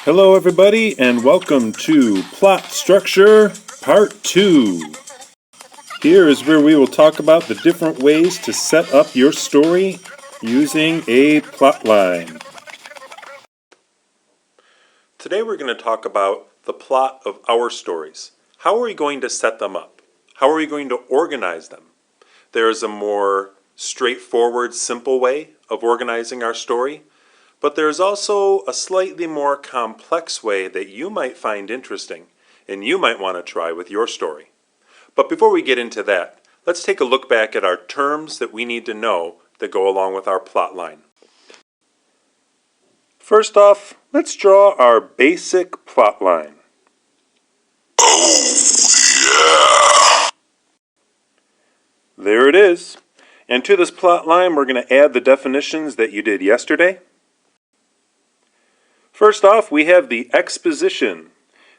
Hello everybody and welcome to Plot Structure Part 2. Here is where we will talk about the different ways to set up your story using a plot line. Today we're going to talk about the plot of our stories. How are we going to set them up? How are we going to organize them? There is a more straightforward, simple way of organizing our story. But there's also a slightly more complex way that you might find interesting and you might want to try with your story. But before we get into that, let's take a look back at our terms that we need to know that go along with our plot line. First off, let's draw our basic plot line. There it is. And to this plot line, we're going to add the definitions that you did yesterday. First off, we have the exposition.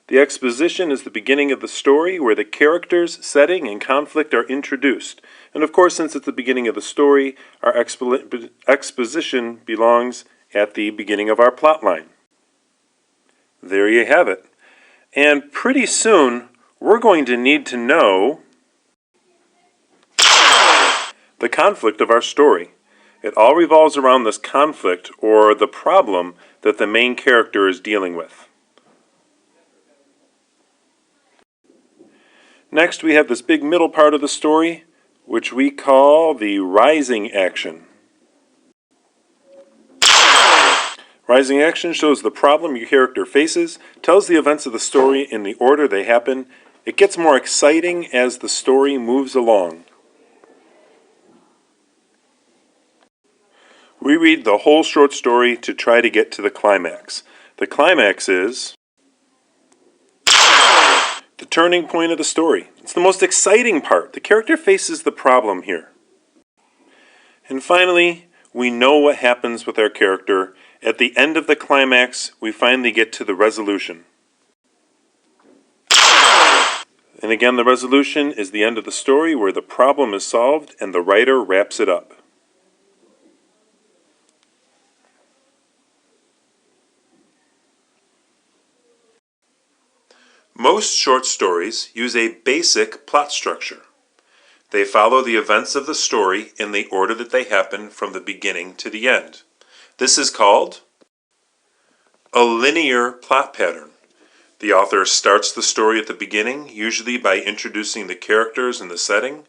The exposition is the beginning of the story where the characters, setting, and conflict are introduced. And of course, since it's the beginning of the story, our exposition belongs at the beginning of our plot line. There you have it. And pretty soon, we're going to need to know the conflict of our story. It all revolves around this conflict or the problem that the main character is dealing with. Next, we have this big middle part of the story, which we call the rising action. Rising action shows the problem your character faces, tells the events of the story in the order they happen. It gets more exciting as the story moves along. We read the whole short story to try to get to the climax. The climax is the turning point of the story. It's the most exciting part. The character faces the problem here. And finally, we know what happens with our character. At the end of the climax, we finally get to the resolution. And again, the resolution is the end of the story where the problem is solved and the writer wraps it up. Most short stories use a basic plot structure. They follow the events of the story in the order that they happen from the beginning to the end. This is called a linear plot pattern. The author starts the story at the beginning, usually by introducing the characters and the setting,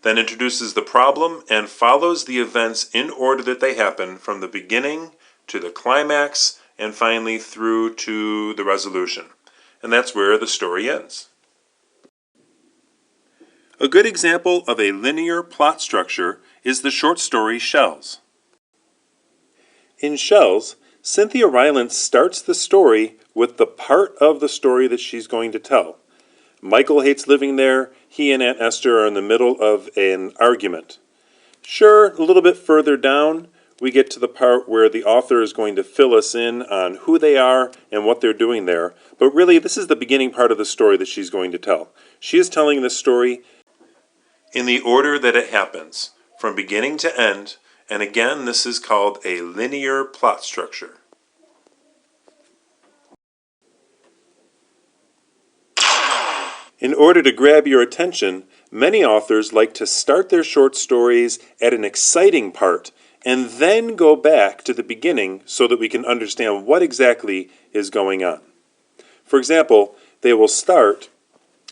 then introduces the problem and follows the events in order that they happen from the beginning to the climax and finally through to the resolution. And that's where the story ends. A good example of a linear plot structure is the short story Shells. In Shells, Cynthia Rylance starts the story with the part of the story that she's going to tell. Michael hates living there. He and Aunt Esther are in the middle of an argument. Sure, a little bit further down, we get to the part where the author is going to fill us in on who they are and what they're doing there. But really, this is the beginning part of the story that she's going to tell. She is telling this story in the order that it happens, from beginning to end, and again, this is called a linear plot structure. In order to grab your attention, many authors like to start their short stories at an exciting part and then go back to the beginning so that we can understand what exactly is going on. For example, they will start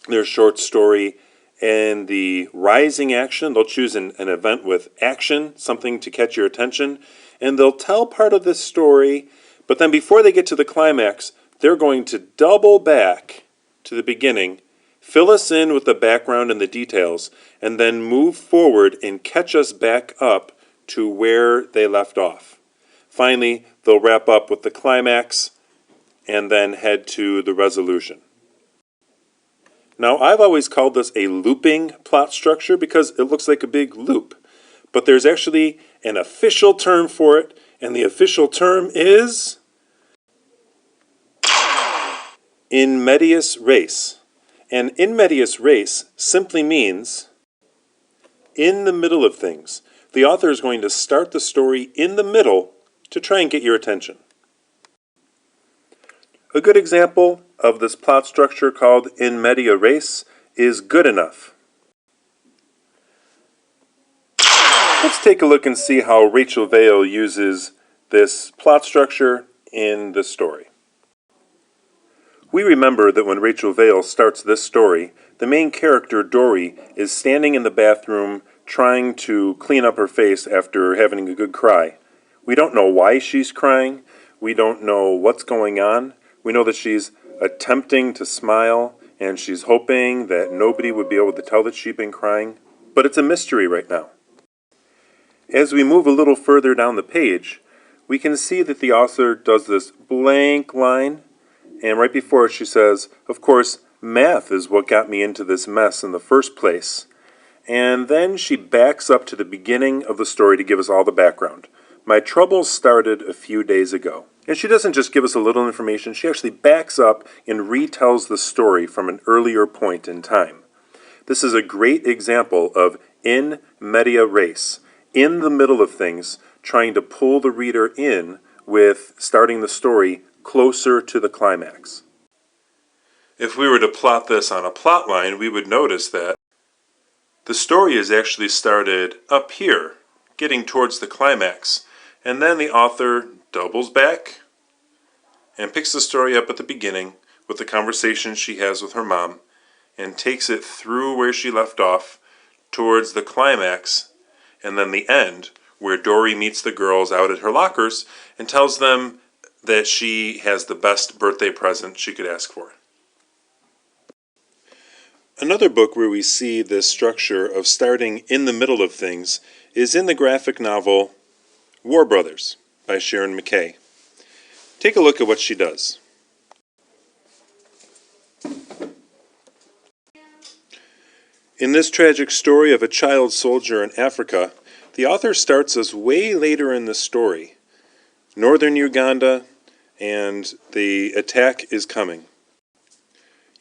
their short story in the rising action. They'll choose an event with action, something to catch your attention, and they'll tell part of this story, but then before they get to the climax, they're going to double back to the beginning, fill us in with the background and the details, and then move forward and catch us back up to where they left off. Finally, they'll wrap up with the climax and then head to the resolution. Now, I've always called this a looping plot structure because it looks like a big loop. But there's actually an official term for it, and the official term is in medias res. And in medias res simply means in the middle of things. The author is going to start the story in the middle to try and get your attention. A good example of this plot structure called in media res is good enough. Let's take a look and see how Rachel Vale uses this plot structure in this story. We remember that when Rachel Vale starts this story, the main character, Dory, is standing in the bathroom trying to clean up her face after having a good cry. We don't know why she's crying. We don't know what's going on. We know that she's attempting to smile and she's hoping that nobody would be able to tell that she's been crying. But it's a mystery right now. As we move a little further down the page, we can see that the author does this blank line, and right before it she says, of course, math is what got me into this mess in the first place. And then she backs up to the beginning of the story to give us all the background. My troubles started a few days ago. And she doesn't just give us a little information, she actually backs up and retells the story from an earlier point in time. This is a great example of in media res, in the middle of things, trying to pull the reader in with starting the story closer to the climax. If we were to plot this on a plot line, we would notice that the story is actually started up here, getting towards the climax, and then the author doubles back and picks the story up at the beginning with the conversation she has with her mom and takes it through where she left off towards the climax and then the end, where Dory meets the girls out at her lockers and tells them that she has the best birthday present she could ask for. Another book where we see this structure of starting in the middle of things is in the graphic novel War Brothers by Sharon McKay. Take a look at what she does. In this tragic story of a child soldier in Africa, the author starts us way later in the story, northern Uganda, and the attack is coming.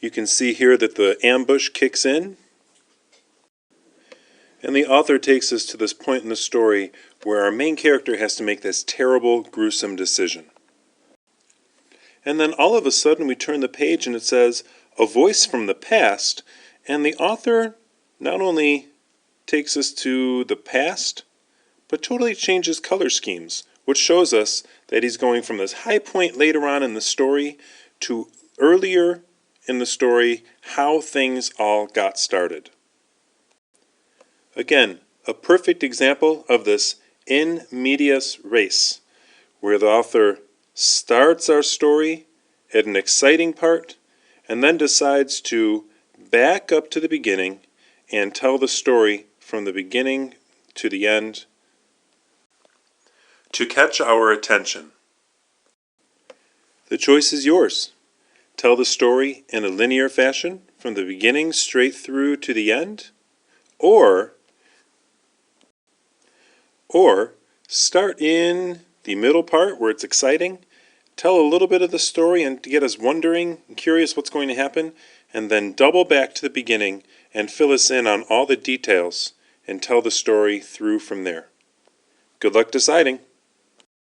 You can see here that the ambush kicks in, and the author takes us to this point in the story where our main character has to make this terrible, gruesome decision. And then all of a sudden we turn the page and it says, a voice from the past, and the author not only takes us to the past, but totally changes color schemes, which shows us that he's going from this high point later on in the story to earlier in the story, how things all got started. Again, a perfect example of this in medias res, where the author starts our story at an exciting part and then decides to back up to the beginning and tell the story from the beginning to the end to catch our attention. The choice is yours. Tell the story in a linear fashion from the beginning straight through to the end, or start in the middle part where it's exciting, tell a little bit of the story and to get us wondering and curious what's going to happen, and then double back to the beginning and fill us in on all the details and tell the story through from there. Good luck deciding.